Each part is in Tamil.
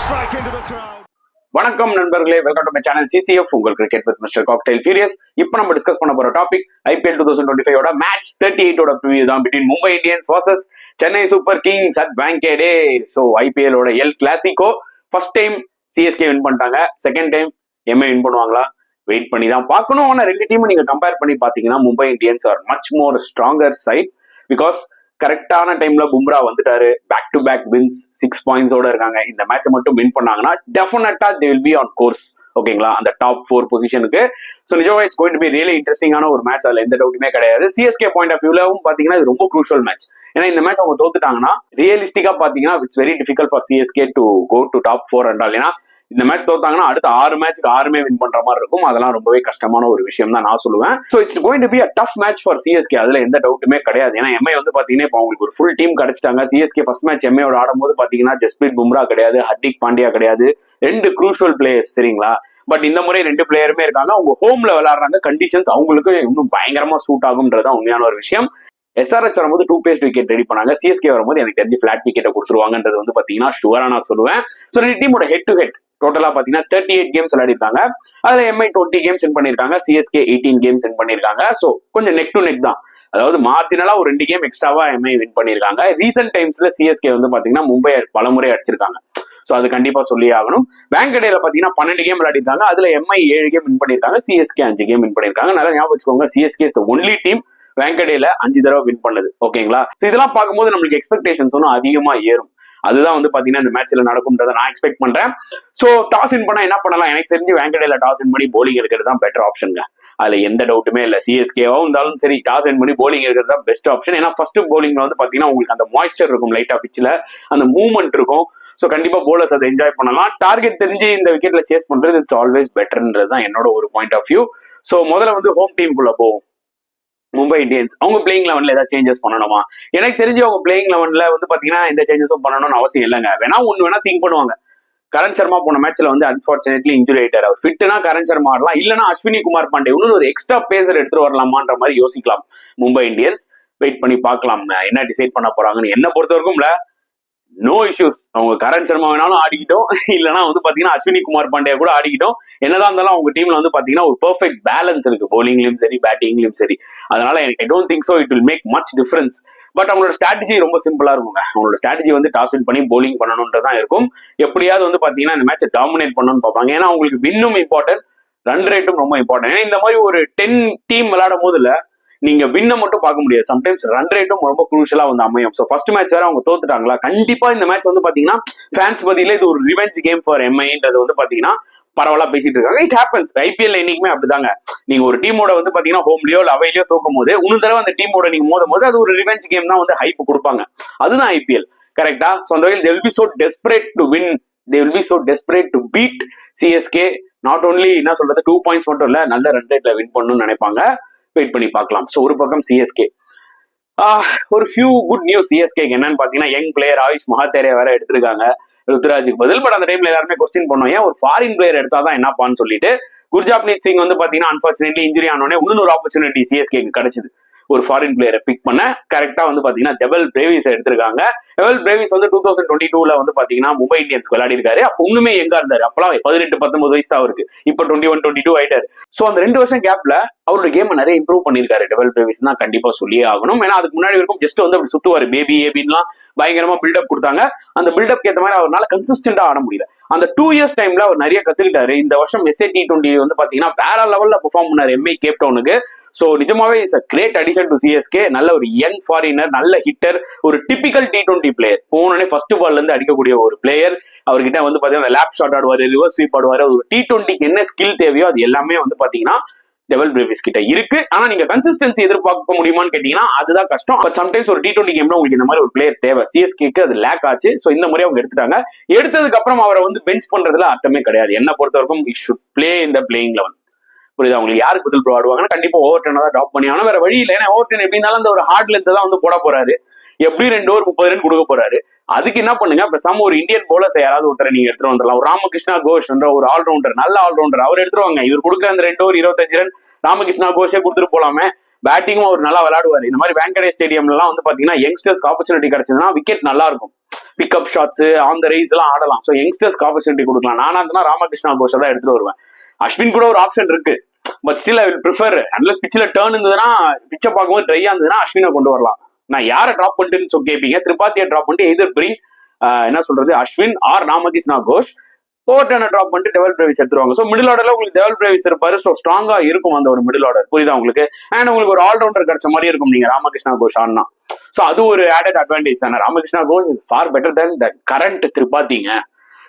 strike into the crowd. வணக்கம் நண்பர்களே, welcome to my channel CCF, உங்கள் cricket with mister cocktail furious. இப்போ நம்ம டிஸ்கஸ் பண்ண போற டாபிக் IPL 2025 மேட்ச் 38 ப்ரிவியூ தான், between Mumbai Indians versus Chennai Super Kings at Wankhede. So IPL el clasico first time CSK win பண்ணிட்டாங்க, செகண்ட் டைம் எம்ஐ வின் பண்ணுவாங்களா வெயிட் பண்ணி தான் பார்க்கணும். ஆனால் ரெண்டு டீமும் நீங்க கம்பேர் பண்ணி பார்த்தீங்கன்னா Mumbai Indians are much more stronger side. Because கரெக்டான டைம்ல பும்ரா வந்துட்டாரு, பேக் டு பேக் வின்ஸ் 6 பாயிண்ட்ஸோட இருக்காங்க. இந்த மேட்சை மட்டும் வின் பண்ணாங்கன்னா டெஃபினட்டா they will be on course, ஓகேங்களா, அந்த டாப் 4 பொசிஷனுக்கு. ஸோ நிஜமா it's going to be really இன்ட்ரெஸ்டிங்கான ஒரு மேட்ச், அதுல எந்த டவுட்டுமே கிடையாது. சிஎஸ்கே பாயிண்ட் ஆஃப் வியூலவும் பாத்தீங்கன்னா இது ரொம்ப க்ரூஷியல் மேட்ச். ஏன்னா இந்த மேட்ச் அவங்க தோத்துட்டாங்கன்னா ரியலிஸ்டிக்கா பாத்தீங்கன்னா it's very difficult for CSK to go to top 4 என்றால். ஏன்னா இந்த மேட்ச் தோத்தாங்கன்னா அடுத்த 6 மேட்ச்க்கு 6மே வின் பண்ற மாதிரி இருக்கும். அதெல்லாம் ரொம்பவே கஷ்டமான ஒரு விஷயம் தான் நான் சொல்லுவேன். So it's going to be a tough match for CSK, அதுல எந்த டவுட்டுமே கிடையாது. ஏன்னா எம்ஐ வந்து பாத்தீங்கன்னா இப்போ அவங்களுக்கு ஒரு ஃபுல் டீம் கிடைச்சிட்டாங்க. சிஎஸ்கே ஃபர்ஸ்ட் மேட்ச் எம்ஐயோட ஆடும்போது பாத்தீங்கன்னா ஜஸ்பிரீத் பும்ரா கிடையாது, ஹர்திக் பாண்டியா கிடையாது, 2 க்ரூஷியல் பிளேயர்ஸ், சரிங்களா. பட் இந்த முறை 2 பிளேயருமே இருக்காங்க, அவங்க ஹோம்ல விளையாடுறாங்க, கண்டிஷன்ஸ் அவங்களுக்கு இன்னும் பயங்கரமா சூட் ஆகும்ன்றதான் உண்மையான ஒரு விஷயம். எஸ்ஆர்எச் வரும்போது 2 பேஸ்ட் விக்கெட் ரெடி பண்ணாங்க, சிஎஸ்கே வரும்போது எனக்கு தெரிஞ்சு பிளாட் விக்கெட்டை கொடுத்துருவாங்கன்றது வந்து பாத்தீங்கன்னா ஷுவரா நான் சொல்லுவேன். ஸோ 2 டீமோட ஹெட் டு ஹெட் டோட்டலா பாத்தீங்கன்னா 38 கேம்ஸ் விளையாடிருக்காங்க. அதுல எம்ஐ 20 கேம்ஸ் வின் பண்ணிருக்காங்க, சிஎஸ்கே 18 கேம்ஸ் வின் பண்ணிருக்காங்க. ஸோ கொஞ்சம் நெக் டு நெக் தான், அதாவது மார்ஜினலா ஒரு 2 கேம் எக்ஸ்ட்ராவா எம்ஐ வின் பண்ணிருக்காங்க. ரீசென்ட் டைம்ஸ்ல சிஎஸ்கே வந்து பாத்தீங்கன்னா மும்பை பலமுறை அடிச்சிருக்காங்க. ஸோ அது கண்டிப்பா சொல்லி ஆகணும். வாங்கடேல பாத்தீங்கன்னா 12 கேம் விளையாடிருக்காங்க, அதுல எம்ஐ 7 கேம் வின் பண்ணிருக்காங்க, சிஎஸ்கே 5 கேம் வின் பண்ணிருக்காங்க. நல்லா ஞாபகம் வச்சுக்கோங்க, CSK is the only team வாங்கடேல 5 தடவை வின் பண்ணது, ஓகேங்களா. இதெல்லாம் பார்க்கும்போது நம்மளுக்கு எக்ஸ்பெக்டேஷன்ஸ் ஒன்னும் அதிகமா ஏறும். அதுதான் வந்து பாத்தீங்கன்னா இந்த மேட்ச்ல நடக்கும்ன்றதை நான் எக்ஸ்பெக்ட் பண்றேன். சோ டாஸ் வின் பண்ணா என்ன பண்ணலாம், எனக்கு தெரிஞ்சு வாங்கடேல டாஸ் வின் பண்ணி போலிங் எடுக்கிறது தான் பெட்டர் ஆப்ஷனுங்க. அதுல எந்த டவுட்டுமே இல்ல. சிஎஸ்கேவா இருந்தாலும் சரி, டாஸ் வின் பண்ணி போலிங் எடுக்கிறது தான் பெஸ்ட் ஆப்ஷன். ஏன்னா ஃபர்ஸ்ட் போலிங்ல வந்து பாத்தீங்கன்னா உங்களுக்கு அந்த மாய்ஸ்சர் இருக்கும், லைட்டா பிச்சில் அந்த மூவ்மெண்ட் இருக்கும். ஸோ கண்டிப்பா போலர்ஸ் அதை என்ஜாய் பண்ணலாம். டார்கெட் தெரிஞ்சு இந்த விக்கெட்ல சேஸ் பண்றது இட்ஸ் ஆல்வேஸ் பெட்டர்ன்றது தான் என்னோட ஒரு பாயிண்ட் ஆஃப் வியூ. ஸோ முதல்ல வந்து ஹோம் டீமுக்குள்ள போவோம். மும்பை இந்தியன்ஸ் அவங்க பிளேயிங் லெவன்ல ஏதாவது சேஞ்சஸ் பண்ணணுமா? எனக்கு தெரிஞ்சு அவங்க பிளேயிங் லெவன்ல வந்து பாத்தீங்கன்னா எந்த சேஞ்சஸும் பண்ணணும்னு அவசியம் இல்லைங்க. வேணா திங்க் பண்ணுவாங்க. கரண் சர்மா போன மேட்ச்ல வந்து அன்பார்ச்சுனேட்லி இன்ஜுரி ஆயிட்டார். அவர் ஃபிட்னா கரண் சர்மா ஆடலாம், இல்லைன்னா அஸ்வினி குமார் பாண்டே இன்னொரு ஒரு எக்ஸ்ட்ரா பேசர் எடுத்துட்டு வரலாமான்ற மாதிரி யோசிக்கலாம் மும்பை இந்தியன்ஸ். வெயிட் பண்ணி பார்க்கலாம் என்ன டிசைட் பண்ண போறாங்கன்னு. என்ன பொறுத்த வரைக்கும்ல நோ இஷ்யூஸ், அவங்க கரண் சர்மா வேணாலும் ஆடிக்கிட்டோம், இல்லைன்னா வந்து பாத்தீங்கன்னா அஸ்வினி குமார் பாண்டியா கூட ஆடிக்கிட்டோம். என்னதான் இருந்தாலும் அவங்க டீம்ல வந்து பாத்தீங்கன்னா ஒரு பெர்ஃபெக்ட் பேலன்ஸ் இருக்கு, போலிங்லயும் சரி பேட்டிங்லயும் சரி. அதனால எனக்கு I don't think so it will make much difference. But அவங்களோட ஸ்ட்ராட்டஜி ரொம்ப சிம்பிளா இருக்குங்க. அவங்களோட ஸ்ட்ராட்டஜி வந்து டாஸ் வின் பண்ணி போலிங் பண்ணணும்ன்றதான் இருக்கும். எப்படியாவது வந்து பாத்தீங்கன்னா இந்த மேட்சை டாமினேட் பண்ணணும்னு பார்ப்பாங்க. ஏன்னா அவங்களுக்கு வின்னும் இம்பார்ட்டன்ட், ரன் ரேட்டும் ரொம்ப இம்பார்ட்டன்ட். ஏன்னா இந்த மாதிரி ஒரு 10 டீம் விளையாடும் போதுல நீங்க வின்ன மட்டும் பார்க்க முடியாது, சம்டைம்ஸ் ரன் ரேட்டும் ரொம்ப குரூஷியலா வந்து அமையும். ஸோ ஃபர்ஸ்ட் மேட்ச் வேற அவங்க தோத்துட்டாங்களா, கண்டிப்பா இந்த மேட்ச் வந்து பாத்தீங்கன்னா ஃபேன்ஸ் பதில இது ஒரு ரிவெஞ்ச் கேம் ஃபார் எம்ஐன்றது வந்து பாத்தீங்கன்னா பரவலா பேசிட்டு இருக்காங்க. இட் ஹேப்பன்ஸ், ஐபிஎல் என்னைக்குமே அப்படிதாங்க. நீங்க ஒரு டீமோட வந்து பாத்தீங்கன்னா ஹோம்லயோ இல்ல அவையிலயோ தோக்கும் போது இன்னொரு தடவை அந்த டீமோட நீங்க மோதும் போது அது ஒரு ரிவெஞ்ச் கேம் தான் வந்து ஹைப் கொடுப்பாங்க. அதுதான் ஐபிஎல், கரெக்டா? ஸோ அந்த வகையில் they will be so desperate to win, they will be so desperate to beat CSK. Not only என்ன சொல்றது 2 பாயிண்ட்ஸ் மட்டும் இல்ல, நல்ல ரன் ரேட்ல வின் பண்ணணும்னு நினைப்பாங்க. வெயிட் பண்ணி பார்க்கலாம். ஸோ ஒரு பக்கம் சிஎஸ்கே, ஒரு ஃபியூ குட் நியூஸ் சிஎஸ்கேக்கு என்னன்னு பாத்தீங்கன்னா யங் பிளேயர் ஆயுஷ் மகாத்தேரே வேற எடுத்திருக்காங்க ருத்ராஜுக்கு பதில். பட் அந்த டைம்ல எல்லாருமே கொஸ்டின் பண்ணோம், ஏன் ஒரு ஃபாரின் பிளேயர் எடுத்தாதான் என்னப்பான்னு சொல்லிட்டு. குர்ஜாப்னீத் சிங் வந்து பாத்தீங்கன்னா அன்பார்ச்சுனேட்லி இன்ஜுரி ஆனோடனே இன்னொரு ஆப்பர்ச்சுனிட்டி சிஎஸ்கேக்கு கிடைச்சது, ஒரு ஃபாரின் பிளேயரை பிக் பண்ண. கரெக்டா வந்து பாத்தீங்கன்னா டெவல் பிரேவிஸ் எடுத்திருக்காங்க. டெவல் பிரேவிஸ் வந்து 2022ல வந்து பாத்தீங்கன்னா மும்பை இந்தியன்ஸ் விளையாடி இருக்காரு. அப்ப ஒண்ணுமே எங்கா இருந்தாரு, அப்பெல்லாம் 18-19 வயசு தான் அவருக்கு. இப்ப 21-22 ஆயிட்டாரு. சோ அந்த 2 வருஷம் கேப்ல அவரோட கேம் நிறைய இம்ப்ரூவ் பண்ணிருக்காரு டெவல் பிரேவிஸ் தான் கண்டிப்பா சொல்லியே ஆகணும். ஏன்னா அதுக்கு முன்னாடி வரைக்கும் ஜஸ்ட் வந்து அப்படி சுத்துவாரு, பேபி ஏபின்லாம் பயங்கரமா பில்டப் கொடுத்தாங்க. அந்த பில்டப் ஏற்ற மாதிரி அவரால் கன்சிஸ்டன்டா ஆட முடியல. அந்த 2 இயர்ஸ் டைம்ல அவர் நிறைய கத்துக்கிட்டாரு. இந்த வருஷம் SA T20 வந்து பாத்தீங்கன்னா வேற லெவல்ல பெர்ஃபார்ம் பண்ணாரு எம்ஐ கேப்டவுனுக்கு. சோ நிஜமாவே is a great addition to CSK. நல்ல ஒரு யங் ஃபாரினர், நல்ல ஹிட்டர், ஒரு டிபிக்கல் T20 பிளேயர். போனோடனே ஃபர்ஸ்ட் பால்ல இருந்து அடிக்கக்கூடிய ஒரு பிளேயர். அவர்கிட்ட வந்து பாத்தீங்கன்னா லேப் ஷாட் ஆடுவாரு, ரிவர்ஸ் ஸ்வீப் ஆடுவாரு. ஒரு T20க்கு என்ன ஸ்கில் தேவையோ அது எல்லாமே வந்து பாத்தீங்கன்னா டெவல் பிரேவிஸ் கிட்ட இருக்கு. ஆனா நீங்க கன்சிஸ்டன்சி எதிர்பார்க்க முடியுமான்னு கேட்டீங்கன்னா அதுதான் கஷ்டம். பட் சம்டைம்ஸ் ஒரு T20 கேம்ல உங்களுக்கு இந்த மாதிரி ஒரு பிளேயர் தேவை. சிஎஸ்கேக்கு அது லேக் ஆச்சு. சோ இந்த மாதிரி அவங்க எடுத்துட்டாங்க. எடுத்ததுக்கு அப்புறம் அவரை வந்து பெஞ்ச் பண்றதுல அர்த்தமே கிடையாது. என்ன பொறுத்த வரைக்கும் இட் ஷுட் பிளே இந்த பிளேயிங் லெவன். புரியுது? அவங்களுக்கு யாருக்கு பதில் ஆடுவாங்கன்னா கண்டிப்பா ஓவர் டென் தான் ட்ராப் பண்ணி. ஆனா வேற வழி இல்லை. ஏன்னா ஓவர் டென் எப்படி இருந்தாலும் அந்த ஒரு ஹார்ட் லென்த் தான் வந்து போட போறாரு. எப்படி 2 ஓவர் 30 ரன் கொடுக்க போறாரு. அதுக்கு என்ன பண்ணுங்க, பேசாம ஒரு இந்தியன் போலர்ஸ் யாராவது ஒருத்தரை நீங்க எடுத்துட்டு வந்துடலாம். ஒரு ராமகிருஷ்ணா கோஷ் என்ற ஒரு ஆல்ரவுண்டர், நல்ல ஆல்ரவுண்டர், அவர் எடுத்துருவாங்க. இவர் கொடுக்குற அந்த 2 ஓவர் 25 ரன் ராமகிருஷ்ணா கோஷே கொடுத்துட்டு போலாமே. பேட்டிங்கும் அவர் நல்லா விளையாடுவாரு. இந்த மாதிரி வெங்கடேஷ் ஸ்டேடியம்லாம் வந்து பாத்தீங்கன்னா யங்ஸ்டர்ஸ்க்கு ஆப்பர்ச்சுனிட்டி கிடைச்சதுன்னா விக்கெட் நல்லா இருக்கும், pick up shots on the rise எல்லாம் ஆடலாம். ஸோ யங்ஸ்டர்ஸ்க்கு ஆப்பர்ச்சுனிட்டி கொடுக்கலாம். நானா இருந்தா ராமகிருஷ்ணா கோஷை தான் எடுத்துட்டு வருவேன். அஸ்வின் கூட ஒரு ஆப்ஷன் இருக்கு, but still I will prefer unless பிச்சில் டேர்ன் இருந்ததுன்னா, பிச்சை பார்க்கும்போது ட்ரையா இருந்ததுன்னா அஸ்வினை கொண்டு வரலாம். நான் யாரை ட்ராப் பண்ணிட்டுன்னு கேட்பீங்க, திரிபாத்தியை ட்ராப் பண்ணிட்டு எதிர் பிரிங் என்ன சொல்றது அஸ்வின் ஆர் ராமகிருஷ்ணா கோஷ், ஓவர்டர்னை ட்ராப் பண்ணிட்டு டெவல் பிரேவிஸ் எடுத்துருவாங்க. ஸோ மிடில் ஆர்டர்ல உங்களுக்கு டெவல் பிரேவிஸ் இருப்பாரு. ஸோ ஸ்ட்ராங்கா இருக்கும் அந்த ஒரு மிடில் ஆர்டர், புரியுதா உங்களுக்கு? அண்ட் உங்களுக்கு ஒரு ஆல்ரவுண்டர் கிடைச்ச மாதிரி இருக்கும் நீங்க ராமகிருஷ்ணா கோஷ் ஆனா. ஸோ அது ஒரு ஆடட் அட்வான்டேஜ் தானே. Ramakrishna Ghosh is far better than the current திரிபாத்திங்க.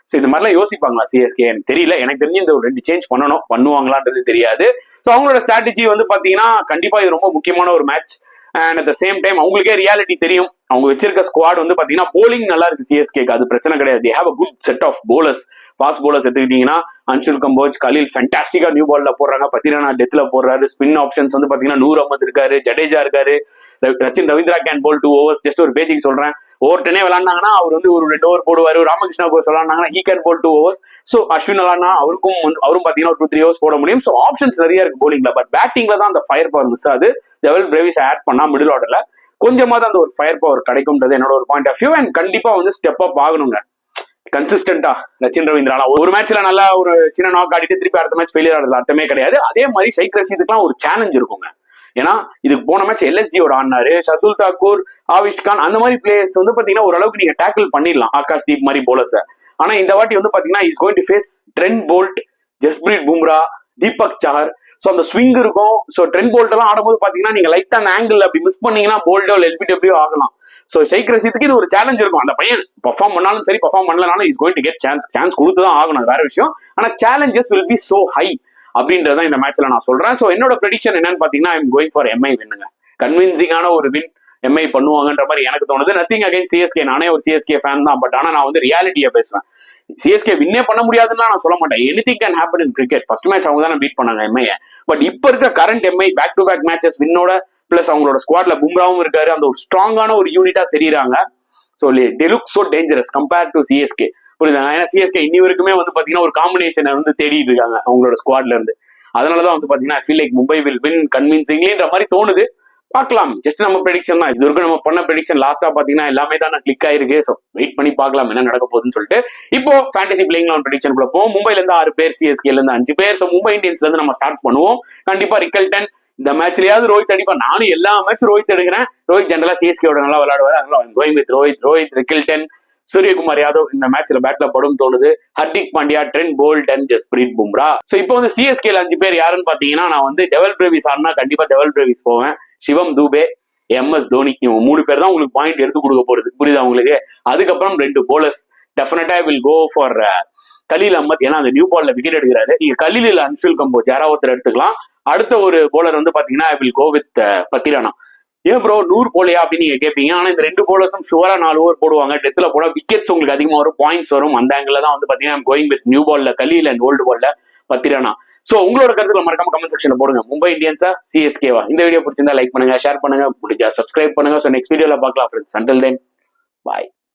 ஸோ இந்த மாதிரிலாம் யோசிப்பாங்களா சிஎஸ்கே எனக்கு தெரியல. எனக்கு தெரிஞ்சு இந்த ஒரு 2 சேஞ்ச் பண்ணுவாங்களான்றது தெரியாது. ஸோ அவங்களோட ஸ்ட்ராட்டஜி வந்து பாத்தீங்கன்னா கண்டிப்பா இது ரொம்ப முக்கியமான ஒரு match. And at the same time அவங்களுக்கே ரியாலிட்டி தெரியும். அவங்க வச்சிருக்க ஸ்குவாட் வந்து பாத்தீங்கன்னா போலிங் நல்லா இருக்கு சிஎஸ்கேக்கு, அது பிரச்சனை கிடையாது. They have a good set of bowlers. Fast bowlers எடுத்துக்கிட்டீங்கன்னா அன்சுல் கம்போஜ், கலீல் ஃபேண்டாஸ்டிக்கா நியூ பால்ல போடுறாங்க, பத்திரனா டெத்ல போடுறாரு. ஸ்பின் ஆப்ஷன்ஸ் வந்து பாத்தீங்கன்னா நூர் அஹமத் இருக்காரு, ஜடேஜா இருக்காரு, Rachin Ravindra can bowl 2 overs. Just ஒரு பேஜிங் சொல்றேன், ஓவர் 10 விளாண்டாங்கன்னா அவர் வந்து ஒரு 2 over போடுவாரு. ராமகிருஷ்ணா கோஷ் விளாண்டாங்கன்னா he can bowl 2 overs. So Ashwin விளாட்னா அவரும் பாத்தீங்கன்னா ஒரு 2-3 overs போட முடியும். ஸோ ஆப்ஷன்ஸ் நிறைய இருக்கு போலிங்ல. பட் பேட்டிங்ல தான் அந்த ஃபயர் பவர் மிஸ் ஆகுது. டெவல் பிரேவிஸ் ஆட் பண்ணா மிடில் ஆர்டர்ல கொஞ்சமாவது அந்த ஒரு ஃபயர் பவர் கிடைக்கும்ன்றது என்னோட ஒரு பாயிண்ட் ஆஃப் வியூ. அண்ட் கண்டிப்பா வந்து ஸ்டெப் அப் ஆகணுங்க கன்சிஸ்டன்டா. ரச்சின் ரவீந்திரா ஒரு மேட்ச்ல நல்லா ஒரு சின்ன நாக் ஆடிட்டு திருப்பி அடுத்த மேட்ச் ஃபெயிலியர் ஆடுறது அர்த்தமே கிடையாது. அதே மாதிரி ஷேக் ரஷீதுக்குலாம் ஒரு சேலஞ்ச் இருக்குங்க. ஏன்னா இதுக்கு போன மேட்ச் எல்எஸ்ஜியோட ஆடினாரு, ஷர்துல் தாக்கூர், ஆவிஷ் கான், அந்த மாதிரி பிளேயர்ஸ் வந்து பாத்தீங்கன்னா ஓரளவுக்கு நீங்க டேக்கிள் பண்ணிடலாம், ஆகாஷ் தீப் மாதிரி போலர்ஸ். ஆனா இந்த வாட்டி வந்து பாத்தீங்கன்னா is going to face Trent Boult, Jasprit Bumrah, Deepak Chahar. So அந்த ஸ்விங் இருக்கும். ஸோ ட்ரெண்ட் போல்ட் எல்லாம் ஆடும்போது பாத்தீங்கன்னா நீங்க லைட்டா அந்த ஆங்கிள் அப்படி மிஸ் பண்ணீங்கன்னா போல்டோ எல்பிடபிள்யூ ஆகலாம். ஸோ ஷேக் ரஷீதுக்கு இது ஒரு சேலஞ்ச் இருக்கும். அந்த பையன் பர்ஃபார்ம் பண்ணாலும் சரி பர்ஃபார்ம் பண்ணலனாலும் is going to get chance கொடுத்துதான் ஆகணும், வேற விஷயம். ஆனா challenges will be so high அப்படின்றத இந்த மேட்ச்ல நான் சொல்றேன். ஸோ என்னோட ப்ரெடிக்ஷன் என்னன்னு பாத்தீங்கன்னா I am going for MI வின்னுங்க. கன்வின்சிங்கான ஒரு வின் எம்ஐ பண்ணுவாங்கன்ற மாதிரி எனக்கு தோணுது. நத்திங் அகைன் சிஎஸ்கே, நானே ஒரு சிஎஸ்கே ஃபேன் தான். பட் ஆனா நான் வந்து ரியாலிட்டியா பேசுவேன். சிஎஸ்கே வின்னே பண்ண முடியாதுன்னு நான் சொல்ல மாட்டேன். Anything can happen in cricket. First match அவங்க தான் பீட் பண்ணாங்க எம்ஐயை. பட் இப்ப இருக்க current MI back to back matches வின்னோட பிளஸ் அவங்களோட ஸ்குவாட்ல பும்ராவும் இருக்காரு, அந்த ஒரு ஸ்ட்ராங்கான ஒரு யூனிட்டா தெரியுறாங்க. So they look so dangerous compared to CSK, புரியுதாங்க? ஏன்னா சிஎஸ்கே இன்னி வரைக்குமே வந்து பாத்தீங்கன்னா ஒரு காம்பினேஷனை வந்து தேடிட்டு இருக்காங்க அவங்களோட ஸ்குவாட்ல இருந்து. அதனாலதான் வந்து பாத்தீங்கன்னா I feel like Mumbai will win கன்வின்சிங்லின்ற மாதிரி தோணுது. பார்க்கலாம், ஜஸ்ட் நம்ம ப்ரெடிக்ஷன் தான். இது வரைக்கும் நம்ம பண்ண ப்ரெடிக்ஷன் லாஸ்டா பாத்தீங்கன்னா எல்லாமே தான் கிளிக் ஆயிருக்கு. ஸோ வெயிட் பண்ணி பார்க்கலாம் என்ன நடக்க போகுதுன்னு சொல்லிட்டு. இப்போ ஃபேண்டசி பிளேயிங் லெவன் ப்ரெடிக்ஷன் குள்ள போவோம். மும்பைல இருந்து 6 பேர், சிஎஸ்கேல இருந்து 5 பேர். ஸோ மும்பை இந்தியன்ஸ்ல இருந்து நம்ம ஸ்டார்ட் பண்ணுவோம். கண்டிப்பா ரிக்கல்டன் இந்த மேட்ச்லயாவது ரோஹித் அடிப்பா. நானும் எல்லா மேட்ச் ரோஹித் எடுக்கிறேன். ரோஹித் ஜென்ரலா சிஎஸ்கேவோட நல்லா விளையாடுவாரு. அதனால going with Rohit, Rickelton, Suryakumar Yadav இந்த மேட்ச்ல பேட்ல படும் தோணுது. Hardik Pandya, Trent Boult and Jasprit Bumrah. So இப்போ வந்து சிஎஸ்கேல 5 பேர் யாருன்னு பாத்தீங்கன்னா நான் வந்து டெவல் பிரேவிஸ் ஆடினா கண்டிப்பா டெவல் பிரேவிஸ் போவேன். சிவம் தூபே, எம்எஸ் தோனி, இவங்க 3 பேர் தான் உங்களுக்கு பாயிண்ட் எடுத்து கொடுக்க போறது, புரியுதா உங்களுக்கு? அதுக்கப்புறம் 2 bowlers definitely will go for Khaleel Ahmed. ஏன்னா அந்த நியூ பால்ல விக்கெட் எடுக்கிறாரு. நீங்க கலீல் இல்ல அன்சுல் கம்போஜ் யாராவது ஒருத்தர் எடுத்துக்கலாம். அடுத்த ஒரு போலர் வந்து பாத்தீங்கன்னா I will go with Pathirana. ஏன் ப்ரோ 100 போலையா அப்படின்னு நீங்க கேட்பீங்க. ஆனா இந்த 2 போலர்ஸும் ஷுவரா 4 ஓவர் போடுவாங்க. டெத்ல போனா விக்கெட்ஸ் உங்களுக்கு அதிகமா வரும், பாயிண்ட்ஸ் வரும். அந்த ஆங்கிள் தான் வந்து பாத்தீங்கன்னா கோயிங் வித் நியூ பால்ல கலீல் அண்ட் ஓல்டு பால்ல பத்திரானா. சோ உங்களோட கருத்துல மறக்காம கமெண்ட் செக்ஷன்ல போடுங்க. மும்பை இந்தியன்ஸா சிஎஸ்கேவா? இந்த வீடியோ பிடிச்சிருந்தா லைக் பண்ணுங்க, ஷேர் பண்ணுங்க, முடிஞ்சா சப்ஸ்கிரைப் பண்ணுங்க. சோ நெக்ஸ்ட் வீடியோல பார்க்கலாம் ஃப்ரெண்ட்ஸ். அன்டில் தென் பாய்.